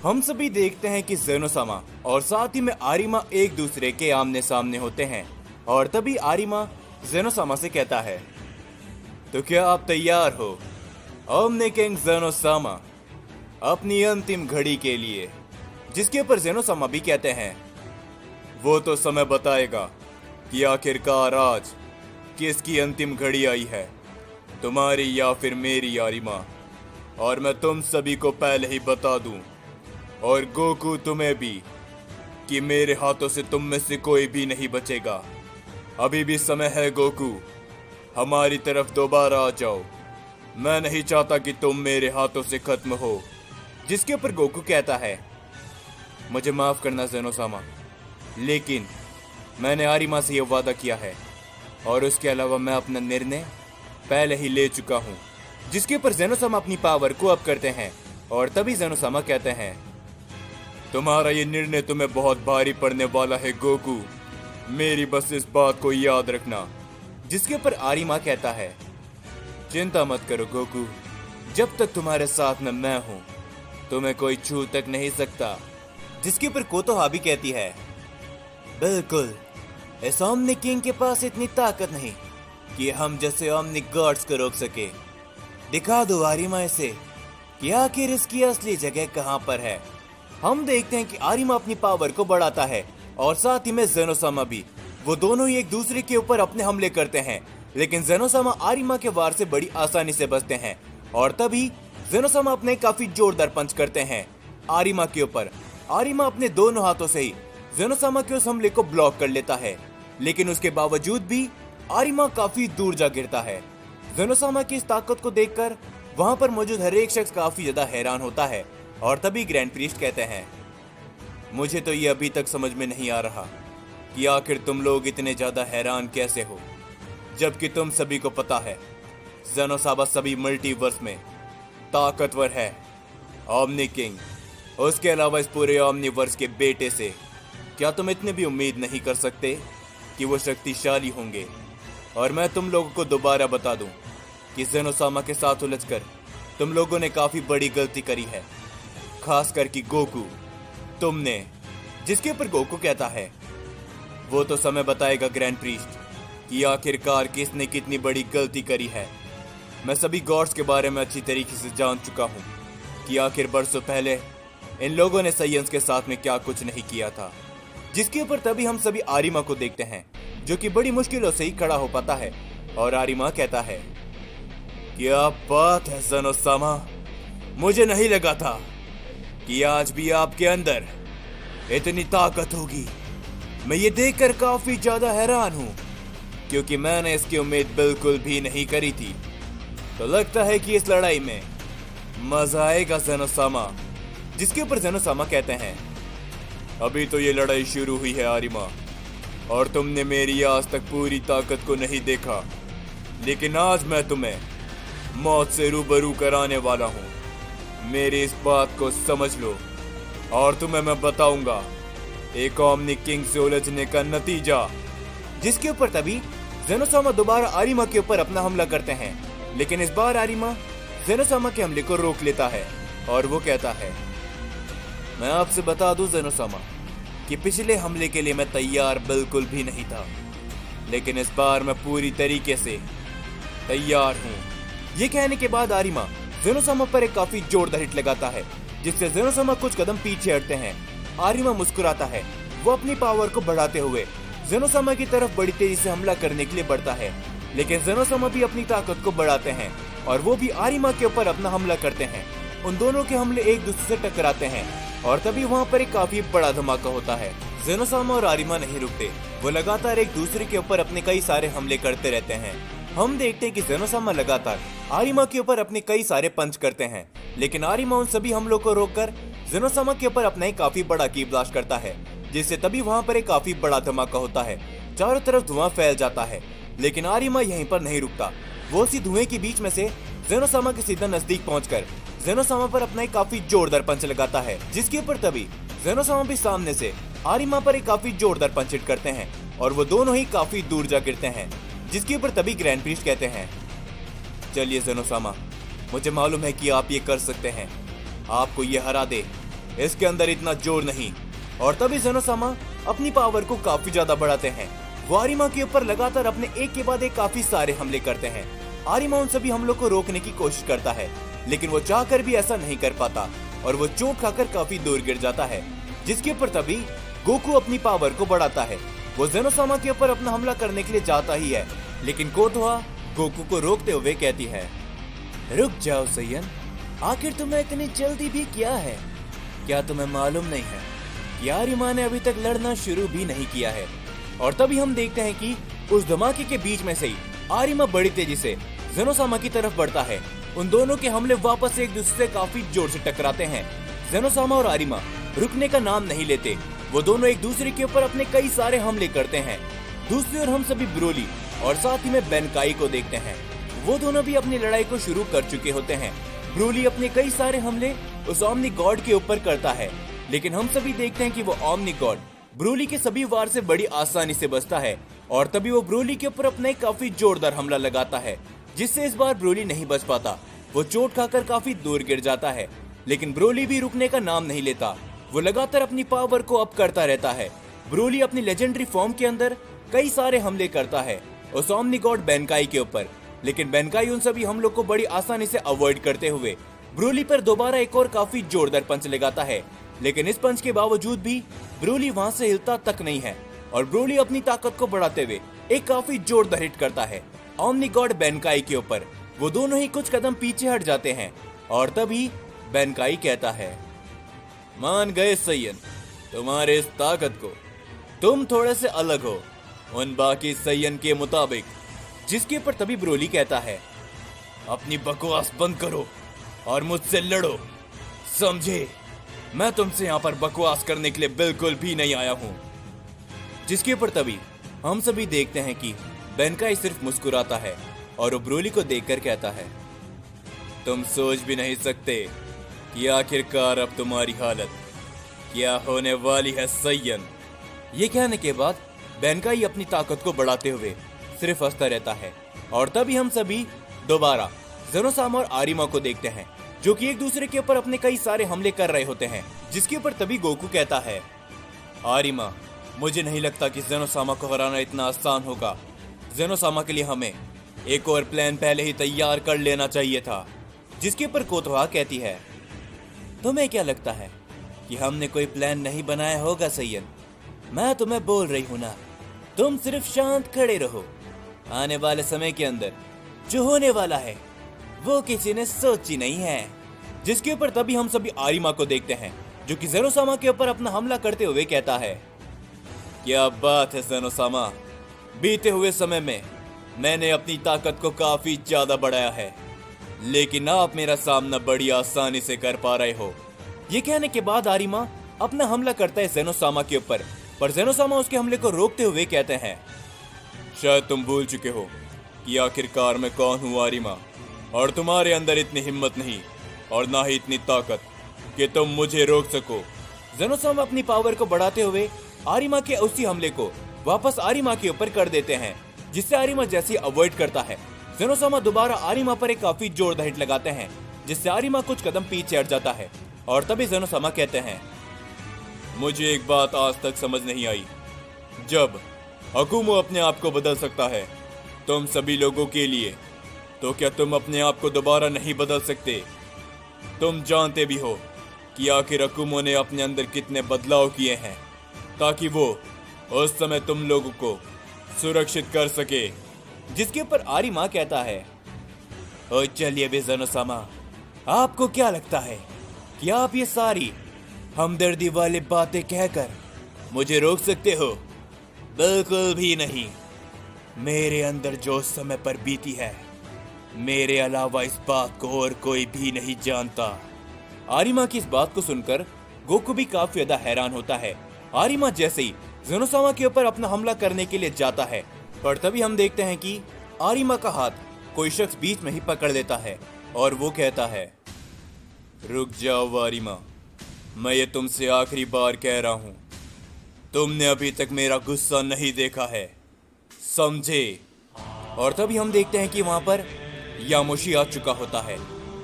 हम सभी देखते हैं कि ज़ेनोसामा और साथ ही में आरिमा एक दूसरे के आमने सामने होते हैं और तभी आरिमा ज़ेनोसामा से कहता है, तो क्या आप तैयार हो ओमनी किंग ज़ेनोसामा अपनी अंतिम घड़ी के लिए? जिसके ऊपर ज़ेनोसामा भी कहते हैं, वो तो समय बताएगा कि आखिरकार आज किसकी अंतिम घड़ी आई है, तुम्हारी या फिर मेरी आरिमा। और मैं तुम सभी को पहले ही बता दूं, और गोकू तुम्हें भी, कि मेरे हाथों से तुम में से कोई भी नहीं बचेगा। अभी भी समय है गोकू, हमारी तरफ दोबारा आ जाओ। मैं नहीं चाहता कि तुम मेरे हाथों से खत्म हो। जिसके ऊपर गोकू कहता है, मुझे माफ करना ज़ेनोसामा, लेकिन मैंने आरिमा से यह वादा किया है और उसके अलावा मैं अपना निर्णय पहले ही ले चुका हूँ। जिसके ऊपर ज़ेनोसामा अपनी पावर को अप करते हैं और तभी ज़ेनोसामा कहते हैं, तुम्हारा ये निर्णय तुम्हें बहुत भारी पड़ने वाला है गोकू, मेरी बस इस बात को याद रखना। जिसके ऊपर आरिमा कहता है, चिंता मत करो गोकू, जब तक तुम्हारे साथ में मैं हूँ तुम्हें कोई छू तक नहीं सकता। जिसके ऊपर कोतोहा भी कहती है, बिल्कुल, इस ओमनी किंग के पास इतनी ताकत नहीं कि हम जैसे ओमनी गॉड्स को रोक सके। दिखा दो आरिमा इसे कि आखिर इसकी असली जगह कहां पर है। हम देखते हैं कि आरिमा अपनी पावर को बढ़ाता है और साथ ही में ज़ेनोसामा भी। वो दोनों ही एक दूसरे के ऊपर अपने हमले करते हैं, लेकिन ज़ेनोसामा आरिमा के वार से बड़ी आसानी से बचते हैं और तभी ज़ेनोसामा अपने काफी जोरदार पंच करते हैं आरिमा के ऊपर। आरिमा अपने दोनों हाथों से ही ज़ेनोसामा के उस हमले को ब्लॉक कर लेता है, लेकिन उसके बावजूद भी आरिमा काफी दूर जा गिरता है। ज़ेनोसामा की इस ताकत को देखकर वहां पर मौजूद हर एक शख्स काफी ज्यादा हैरान होता है और तभी ग्रैंड प्रीस्ट कहते हैं, मुझे तो ये अभी तक समझ में नहीं आ रहा कि आखिर तुम लोग इतने ज्यादा हैरान कैसे हो, जबकि तुम सभी को पता है ज़ेनोसामा सभी मल्टीवर्स में ताकतवर है। ओमनी किंग, उसके अलावा इस पूरे ओमनीवर्स के बेटे से क्या तुम इतने भी उम्मीद नहीं कर सकते कि वो शक्तिशाली होंगे? और मैं तुम लोगों को दोबारा बता दूं कि ज़ेनोसामा के साथ उलझकर तुम लोगों ने काफी बड़ी गलती करी है, खासकर कि गोकू तुमने। जिसके ऊपर गोकू कहता है, वो तो समय बताएगा ग्रैंड प्रीस्ट कि आखिरकार किसने कितनी बड़ी गलती करी है। मैं सभी गॉड्स के बारे में अच्छी तरीके से जान चुका हूँ कि आखिर बरसों पहले इन लोगों ने साइंस के साथ में क्या कुछ नहीं किया था। जिसके ऊपर तभी हम सभी आरिमा को देखते हैं, जो कि बड़ी मुश्किलों से ही खड़ा हो पाता है और आरिमा कहता है, क्या बात है ज़ेनोसामा, मुझे नहीं लगा था कि आज भी आपके अंदर इतनी ताकत होगी। मैं ये देखकर काफी ज्यादा हैरान हूँ, क्योंकि मैंने इसकी उम्मीद बिल्कुल भी नहीं करी थी। तो लगता है कि इस लड़ाई में मजा आएगा ज़ेनोसामा। जिसके ऊपर ज़ेनोसामा कहते हैं, अभी तो ये लड़ाई शुरू हुई है आरिमा, और तुमने मेरी आज तक पूरी ताकत को नहीं देखा, लेकिन आज मैं तुम्हें मौत से रूबरू कराने वाला हूँ। मेरी इस बात को समझ लो और तुम्हें मैं बताऊंगा एक ओमनी किंग से उलझने का नतीजा। जिसके ऊपर तभी ज़ेनोसामा दोबारा आरिमा के ऊपर अपना हमला करते हैं, लेकिन इस बार आरिमा ज़ेनोसामा के हमले को रोक लेता है और वो कहता है, मैं आपसे बता दूं ज़ेनोसामा कि पिछले हमले के लिए मैं तैयार बिल्कुल भी नहीं था, लेकिन इस बार मैं पूरी तरीके से तैयार हूँ। ये कहने के बाद आरिमा ज़ेनोसामा पर एक काफी जोरदार हिट लगाता है, जिससे ज़ेनोसामा कुछ कदम पीछे हटते हैं। आरिमा मुस्कुराता है, वो अपनी पावर को बढ़ाते हुए ज़ेनोसामा की तरफ बड़ी तेजी से हमला करने के लिए बढ़ता है, लेकिन ज़ेनोसामा भी अपनी ताकत को बढ़ाते हैं और वो भी आरिमा के ऊपर अपना हमला करते हैं। उन दोनों के हमले एक दूसरे से टकराते हैं और तभी वहाँ पर एक काफी बड़ा धमाका होता है। ज़ेनोसामा और आरिमा नहीं रुकते, वो लगातार एक दूसरे के ऊपर अपने कई सारे हमले करते रहते हैं। हम देखते हैं कि ज़ेनोसामा लगातार आरिमा के ऊपर अपने कई सारे पंच करते हैं, लेकिन आरिमा उन सभी हमलों को रोककर ज़ेनोसामा के ऊपर अपना एक काफी बड़ा की ब्लास्ट करता है, जिससे तभी वहाँ पर एक काफी बड़ा धमाका होता है। चारों तरफ धुआं फैल जाता है, लेकिन आरिमा यहीं पर नहीं रुकता। वो उसी धुएं के बीच में से ज़ेनोसामा के सीधा नजदीक पहुंचकर ज़ेनोसामा पर अपना एक काफी जोरदार पंच लगाता है। जिसके ऊपर तभी ज़ेनोसामा भी सामने से आरिमा पर एक काफी जोरदार पंच हिट करते हैं और वो दोनों ही काफी दूर जा गिरते हैं। जिसके ऊपर तभी ग्रैंड प्रीस्ट कहते हैं, चलिए ज़ेनोसामा, मुझे मालूम है कि आप ये कर सकते हैं, आपको ये हरा दे इसके अंदर इतना जोर नहीं। और तभी ज़ेनोसामा अपनी पावर को काफी ज्यादा बढ़ाते हैं। वो आरिमा के ऊपर लगातार अपने एक के बाद एक काफी सारे हमले करते हैं। आरिमा उन सभी हमलों को रोकने की कोशिश करता है, लेकिन वो चाहकर भी ऐसा नहीं कर पाता और वो चोट खाकर काफी दूर गिर जाता है। जिसके ऊपर तभी गोकू अपनी पावर को बढ़ाता है। वो ज़ेनोसामा के ऊपर अपना हमला करने के लिए जाता ही है, लेकिन कोतोहा गोकू को रोकते हुए कहती है, रुक जाओ सैयन, आखिर तुम्हें इतनी जल्दी भी क्या है? क्या तुम्हें मालूम नहीं है कि आरिमा ने अभी तक लड़ना शुरू भी नहीं किया है? और तभी हम देखते हैं कि उस धमाके के बीच में से ही आरिमा बड़ी तेजी से ज़ेनोसामा की तरफ बढ़ता है। उन दोनों के हमले वापस एक दूसरे से काफी जोर से टकराते हैं। ज़ेनोसामा और आरिमा रुकने का नाम नहीं लेते। वो दोनों एक दूसरे के ऊपर अपने कई सारे हमले करते हैं। दूसरी ओर हम सभी ब्रोली और साथ ही में बेनकाई को देखते हैं। वो दोनों भी अपनी लड़ाई को शुरू कर चुके होते हैं। ब्रोली अपने कई सारे हमले उस ओमनी गॉड के ऊपर करता है, लेकिन हम सभी देखते हैं कि वो ओमनी गॉड ब्रोली के सभी वार से बड़ी आसानी से बचता है। और तभी वो ब्रोली के ऊपर अपना एक काफी जोरदार हमला लगाता है, जिससे इस बार ब्रोली नहीं बच पाता। वो चोट खाकर काफी दूर गिर जाता है, लेकिन ब्रोली भी रुकने का नाम नहीं लेता। वो लगातार अपनी पावर को अप करता रहता है। ब्रोली अपनी लेजेंडरी फॉर्म के अंदर कई सारे हमले करता है उस ओमनी गॉड बेनकाई के ऊपर, लेकिन बेनकाई उन सभी हमलों को बड़ी आसानी से अवॉइड करते हुए ब्रोली पर दोबारा एक और काफी जोरदार पंच लगाता है। लेकिन इस पंच के बावजूद भी ब्रोली वहां से हिलता तक नहीं है और ब्रोली अपनी ताकत को बढ़ाते हुए एक काफी जोरदार हिट करता है ओमनी गॉड बेनकाई के ऊपर। वो दोनों ही कुछ कदम पीछे हट जाते हैं और तभी बेनकाई कहता है, मान गए सैयन, तुम्हारे इस ताकत को। तुम थोड़े से अलग हो उन बाकी सैयन के मुताबिक। जिसके ऊपर तभी ब्रोली कहता है, अपनी बकवास बंद करो और मुझसे लड़ो, समझे? मैं तुमसे यहाँ पर बकवास करने के लिए बिल्कुल भी नहीं आया हूँ। जिसके ऊपर तभी हम सभी देखते हैं कि बेनकाई सिर्फ मुस्कुराता है और वो ब्रोली को देखकर कहता है, तुम सोच भी नहीं सकते कि आखिरकार अब तुम्हारी हालत क्या होने वाली है सैयन। ये कहने के बाद बेनकाई अपनी ताकत को बढ़ाते हुए सिर्फ हंसता रहता है। और तभी हम सभी दोबारा ज़ेनोसामा और आरिमा को देखते हैं, जो कि एक दूसरे के ऊपर अपने कई सारे हमले कर रहे होते हैं। जिसके ऊपर तभी गोकू कहता है, आरिमा, मुझे नहीं लगता कि ज़ेनोसामा को हराना इतना आसान होगा। ज़ेनोसामा के लिए हमें एक और प्लान पहले ही तैयार कर लेना चाहिए था। जिसके ऊपर कोतोहा कहती है, तुम्हें क्या लगता है कि हमने कोई प्लान नहीं बनाया होगा सैयन? मैं तुम्हें बोल रही हूं ना, तुम सिर्फ शांत खड़े रहो। आने वाले समय के अंदर जो होने वाला है वो किसी ने सोची नहीं है। जिसके ऊपर तभी हम सभी आरिमा को देखते हैं, जो कि ज़ेनोसामा के ऊपर अपना हमला करते हुए कहता है, क्या बात है ज़ेनोसामा, बीते हुए समय में मैंने अपनी ताकत को काफी ज्यादा बढ़ाया है, लेकिन आप मेरा सामना बड़ी आसानी से कर पा रहे हो। ये कहने के बाद आरिमा अपना हमला करता है ज़ेनोसामा के ऊपर, पर ज़ेनोसामा उसके हमले को रोकते हुए कहते हैं, शायद तुम भूल चुके हो कि आखिरकार मैं कौन हूँ आरिमा, और तुम्हारे अंदर इतनी हिम्मत नहीं और ना ही इतनी ताकत कि तुम मुझे रोक सको। ज़ेनोसामा अपनी पावर को बढ़ाते हुए आरिमा के उसी हमले को वापस आरिमा के ऊपर कर देते हैं, जिससे आरिमा जैसे अवॉइड करता है। ज़ेनोसामा दोबारा आरिमा पर एक काफी जोरदार हिट लगाते हैं, जिससे आरिमा कुछ कदम पीछे हट जाता है। और तभी ज़ेनोसामा कहते हैं, मुझे एक बात आज तक समझ नहीं आई, जब अकुमो अपने आप को बदल सकता है तुम सभी लोगों के लिए, तो क्या तुम अपने आप को दोबारा नहीं बदल सकते? तुम जानते भी हो कि आखिर अकुमो ने अपने अंदर कितने बदलाव किए हैं ताकि वो उस समय तुम लोगों को सुरक्षित कर सके। जिसके ऊपर आरिमा कहता है, ओ चलिए बे ज़ेनोसामा, आपको क्या लगता है कि आप ये सारी हमदर्दी वाली बातें कहकर मुझे रोक सकते हो? बिल्कुल भी नहीं। मेरे अंदर जो समय पर बीती है, मेरे अलावा इस बात को और कोई भी नहीं जानता। आरिमा की इस बात को सुनकर गोकू भी काफी ज्यादा हैरान होता है। आरिमा जैसे ही ज़ेनोसामा के ऊपर अपना हमला करने के लिए जाता है, पर तभी हम देखते हैं कि आरिमा का हाथ कोई शख्स बीच में ही पकड़ लेता है और वो कहता है, रुक जाओ आरिमा, मैं ये तुमसे आखिरी बार कह रहा हूं, तुमने अभी तक मेरा गुस्सा नहीं देखा है, समझे? और तभी हम देखते हैं कि वहां पर यामोशी आ चुका होता है,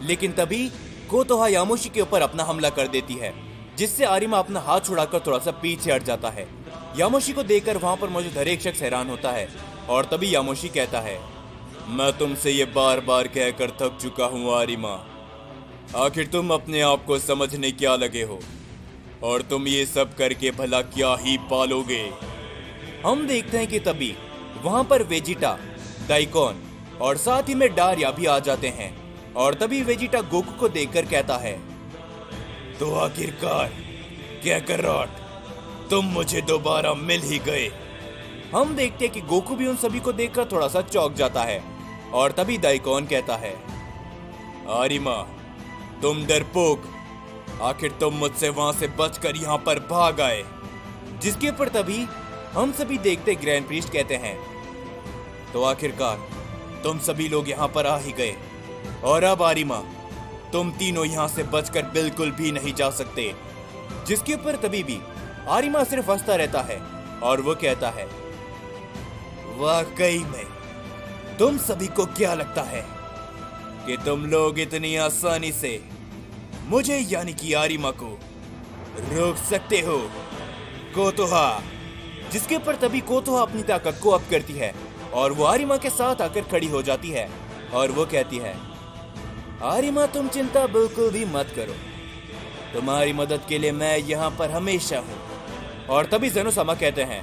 लेकिन तभी कोतोहा यामोशी के ऊपर अपना हमला कर देती है। जिससे आरिमा अपना हाथ छुड़ाकर थोड़ा सा पीछे हट जाता है। यामोशी को देखकर वहां पर मौजूद हर एक शख्स हैरान होता है और तभी यामोशी कहता है, मैं तुमसे ये बार बार कहकर थक चुका हूँ आरिमा, आखिर तुम अपने आप को समझने क्या लगे हो और तुम ये सब करके भला क्या ही पालोगे। हम देखते हैं कि तभी वहां पर वेजिटा, दाइकोन और साथ ही में डारिया भी आ जाते हैं और तभी वेजिटा गोकू को देखकर कहता है, तो आखिरकार काकारोट, तुम मुझे दोबारा मिल ही गए। हम देखते हैं कि गोकू भी उन सभी को देखकर थोड़ा सा चौंक जाता है और तभी दाइकोन कहता है, आरिमा तुम डरपोक, आखिर तुम मुझसे वहां से बचकर यहाँ पर भाग आए। जिसके ऊपर तभी हम सभी देखते ग्रैंड प्रीस्ट कहते हैं, तो आखिरकार तुम सभी लोग यहाँ पर आ ही गए और अब आरिमा तुम तीनों यहाँ से बचकर बिल्कुल भी नहीं जा सकते। जिसके ऊपर तभी भी आरिमा सिर्फ हंसता रहता है और वो कहता है, वाकई में तुम सभी को क्या लगता है कि तुम लोग इतनी आसानी से मुझे यानी कि आरिमा को रोक सकते हो कोतोहा। जिसके ऊपर तभी कोतोहा अपनी ताकत को अप करती है और वो आरिमा के साथ आकर खड़ी हो जाती है और वो कहती है, आरिमा तुम चिंता बिल्कुल भी मत करो, तुम्हारी मदद के लिए मैं यहाँ पर हमेशा हूँ। और तभी ज़ेनोसामा कहते हैं,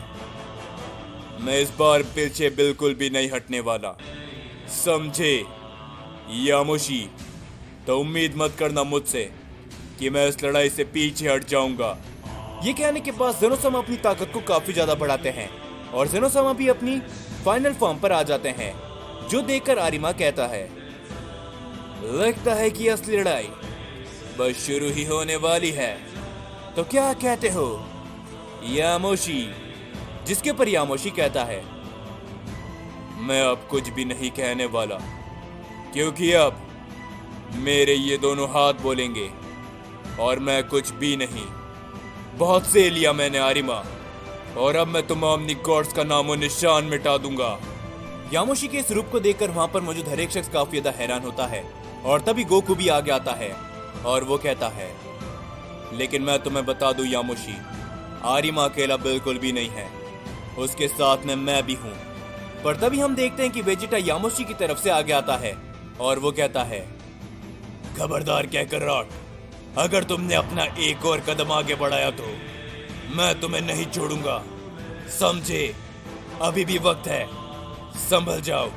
मैं इस बार पीछे बिल्कुल भी नहीं हटने वाला, समझे यामोशी। तो उम्मीद मत करना मुझसे कि मैं इस लड़ाई से पीछे हट जाऊंगा। ये कहने के बाद ज़ेनोसामा अपनी ताकत को काफी ज्यादा बढ़ाते हैं और ज़ेनोसामा भी अपनी फाइनल फॉर्म पर आ जाते हैं, जो देखकर आरिमा कहता है, लगता है कि असली लड़ाई बस शुरू ही होने वाली है, तो क्या कहते हो यामोशी। जिसके पर यामोशी कहता है, मैं अब कुछ भी नहीं कहने वाला, क्योंकि अब मेरे ये दोनों हाथ बोलेंगे और मैं कुछ भी नहीं। बहुत से लिया मैंने आरिमा, और अब मैं तुम ओमनिकॉर्ड्स का नामो निशान मिटा दूंगा। यामोशी के इस रूप को देखकर वहां पर मौजूद हर एक शख्स काफी ज्यादा हैरान होता है और तभी गोकू भी आगे आता है और वो कहता है, लेकिन मैं तुम्हें बता दूं यामोशी, आरिमा अकेला बिल्कुल भी नहीं है, उसके साथ में मैं भी हूँ। पर तभी हम देखते हैं कि वेजिटा यामोशी की तरफ से आगे आता है और वो कहता है, खबरदार काकारोट, अगर तुमने अपना एक और कदम आगे बढ़ाया तो मैं तुम्हें नहीं छोड़ूंगा, समझे। अभी भी वक्त है, संभल जाओ,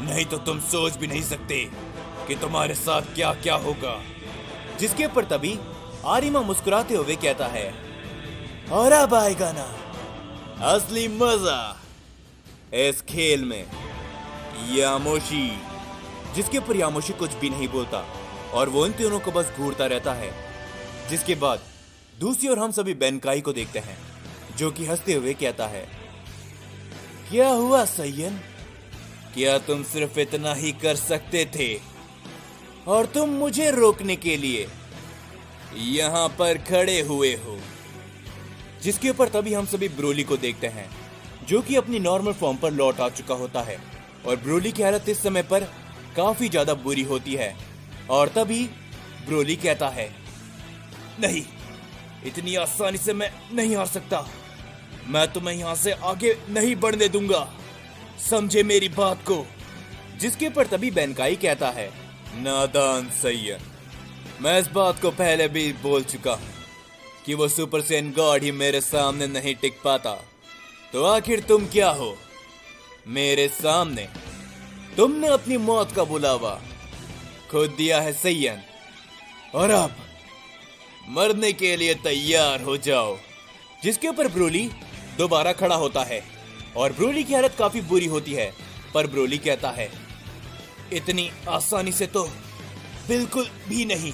नहीं तो तुम सोच भी नहीं सकते कि तुम्हारे साथ क्या क्या होगा। जिसके ऊपर तभी आरिमा मुस्कुराते हुए कहता है, और अब आएगा ना असली मजा इस खेल में यामोशी। जिसके ऊपर यामोशी कुछ भी नहीं बोलता और वो इन तीनों को बस घूरता रहता है। जिसके बाद दूसरी ओर हम सभी बेनकाई को देखते हैं, जो कि हंसते हुए कहता है, क्या हुआ सैयन, क्या तुम सिर्फ इतना ही कर सकते थे और तुम मुझे रोकने के लिए यहाँ पर खड़े हुए हो। जिसके ऊपर तभी हम सभी ब्रोली को देखते हैं, जो कि अपनी नॉर्मल फॉर्म पर लौट आ चुका होता है और ब्रोली की हालत इस समय पर काफी ज्यादा बुरी होती है। और तभी ब्रोली कहता है, नहीं, इतनी आसानी से मैं नहीं हार सकता, मैं तुम्हें यहां से आगे नहीं बढ़ने दूंगा, समझे मेरी बात को। जिसके ऊपर तभी बेनकाई कहता है, नादान सैयन, मैं इस बात को पहले भी बोल चुका हूं कि वो सुपर सैयन गॉड ही मेरे सामने नहीं टिक पाता, तो आखिर तुम क्या हो मेरे सामने। तुमने अपनी मौत का बुलावा खुद दिया है सैयन, और अब मरने के लिए तैयार हो जाओ। जिसके ऊपर ब्रोली दोबारा खड़ा होता है और ब्रोली की हालत काफी बुरी होती है, पर ब्रोली कहता है, इतनी आसानी से तो बिल्कुल भी नहीं,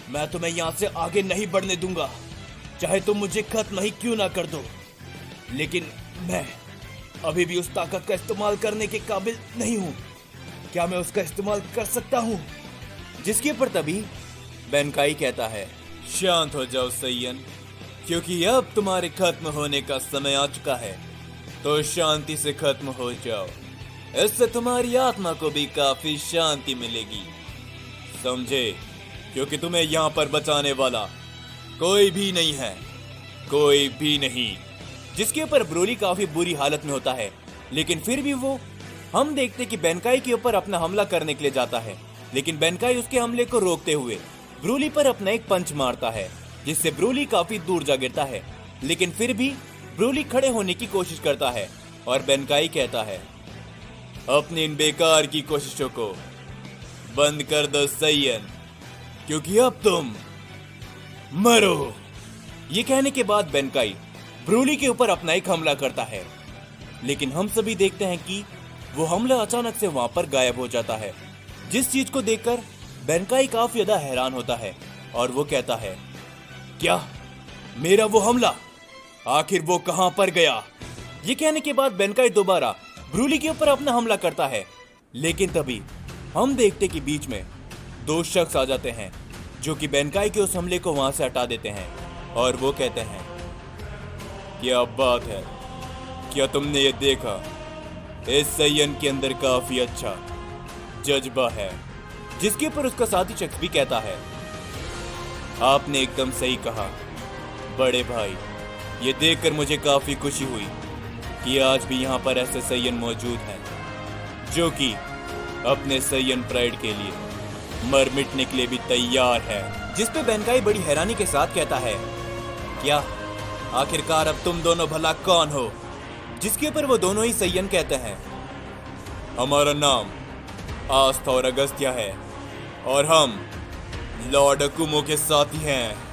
मैं तुम्हें यहां से आगे नहीं बढ़ने दूंगा, चाहे तुम मुझे खत्म ही क्यों ना कर दो, लेकिन मैं अभी भी उस ताकत का इस्तेमाल करने के काबिल नहीं हूं। क्या मैं उसका इस्तेमाल कर सकता हूं? जिसके ऊपर तभी बेनकाई कहता है, शांत हो जाओ सैयन, क्योंकि अब तुम्हारे खत्म होने का समय आ चुका है, तो शांति से खत्म हो जाओ, इससे तुम्हारी आत्मा को भी काफी शांति मिलेगी, समझे, क्योंकि तुम्हें यहाँ पर बचाने वाला कोई भी नहीं है, कोई भी नहीं। जिसके ऊपर ब्रोली काफी बुरी हालत में होता है, लेकिन फिर भी वो हम देखते कि बेनकाई के ऊपर अपना हमला करने के लिए जाता है, लेकिन बेनकाई उसके हमले को रोकते हुए ब्रोली पर अपना एक पंच मारता है, जिससे ब्रोली काफी दूर जा गिरता है। लेकिन फिर भी ब्रोली खड़े होने की कोशिश करता है और बेनकाई कहता है, अपनी इन बेकार की कोशिशों को बंद कर दो सैयन, क्योंकि अब तुम मरो। ये कहने के बाद बेनकाई ब्रोली के ऊपर अपना एक हमला करता है, लेकिन हम सभी देखते हैं कि वो हमला अचानक से वहां पर गायब हो जाता है। जिस चीज को देखकर बेनकाई काफी ज्यादा हैरान होता है और वो कहता है, क्या मेरा वो हमला, आखिर वो कहां पर गया? ये कहने के बाद बेनकाई दोबारा ब्रोली के ऊपर अपना हमला करता है, लेकिन तभी हम देखते कि बीच में दो शख्स आ जाते हैं जो कि बेनकाई के उस हमले को वहां से हटा देते हैं और वो कहते हैं, क्या बात है, क्या तुमने ये देखा? इस सैयन के अंदर काफी अच्छा जज्बा है। जिसके ऊपर उसका साथी शख्स भी कहता है, आपने एकदम सही कहा बड़े भाई, ये देखकर मुझे काफी खुशी हुई कि आज भी यहाँ पर ऐसे सैयन मौजूद हैं जो कि अपने सैयन प्राइड के लिए मर मिटने के लिए भी तैयार है। जिस पे बेनकाई बड़ी हैरानी के साथ कहता है, क्या आखिरकार अब तुम दोनों भला कौन हो? जिसके ऊपर वो दोनों ही सैयन कहते हैं, हमारा नाम आस्था और अगस्त्या है और हम लॉर्ड अकुमो के साथी हैं।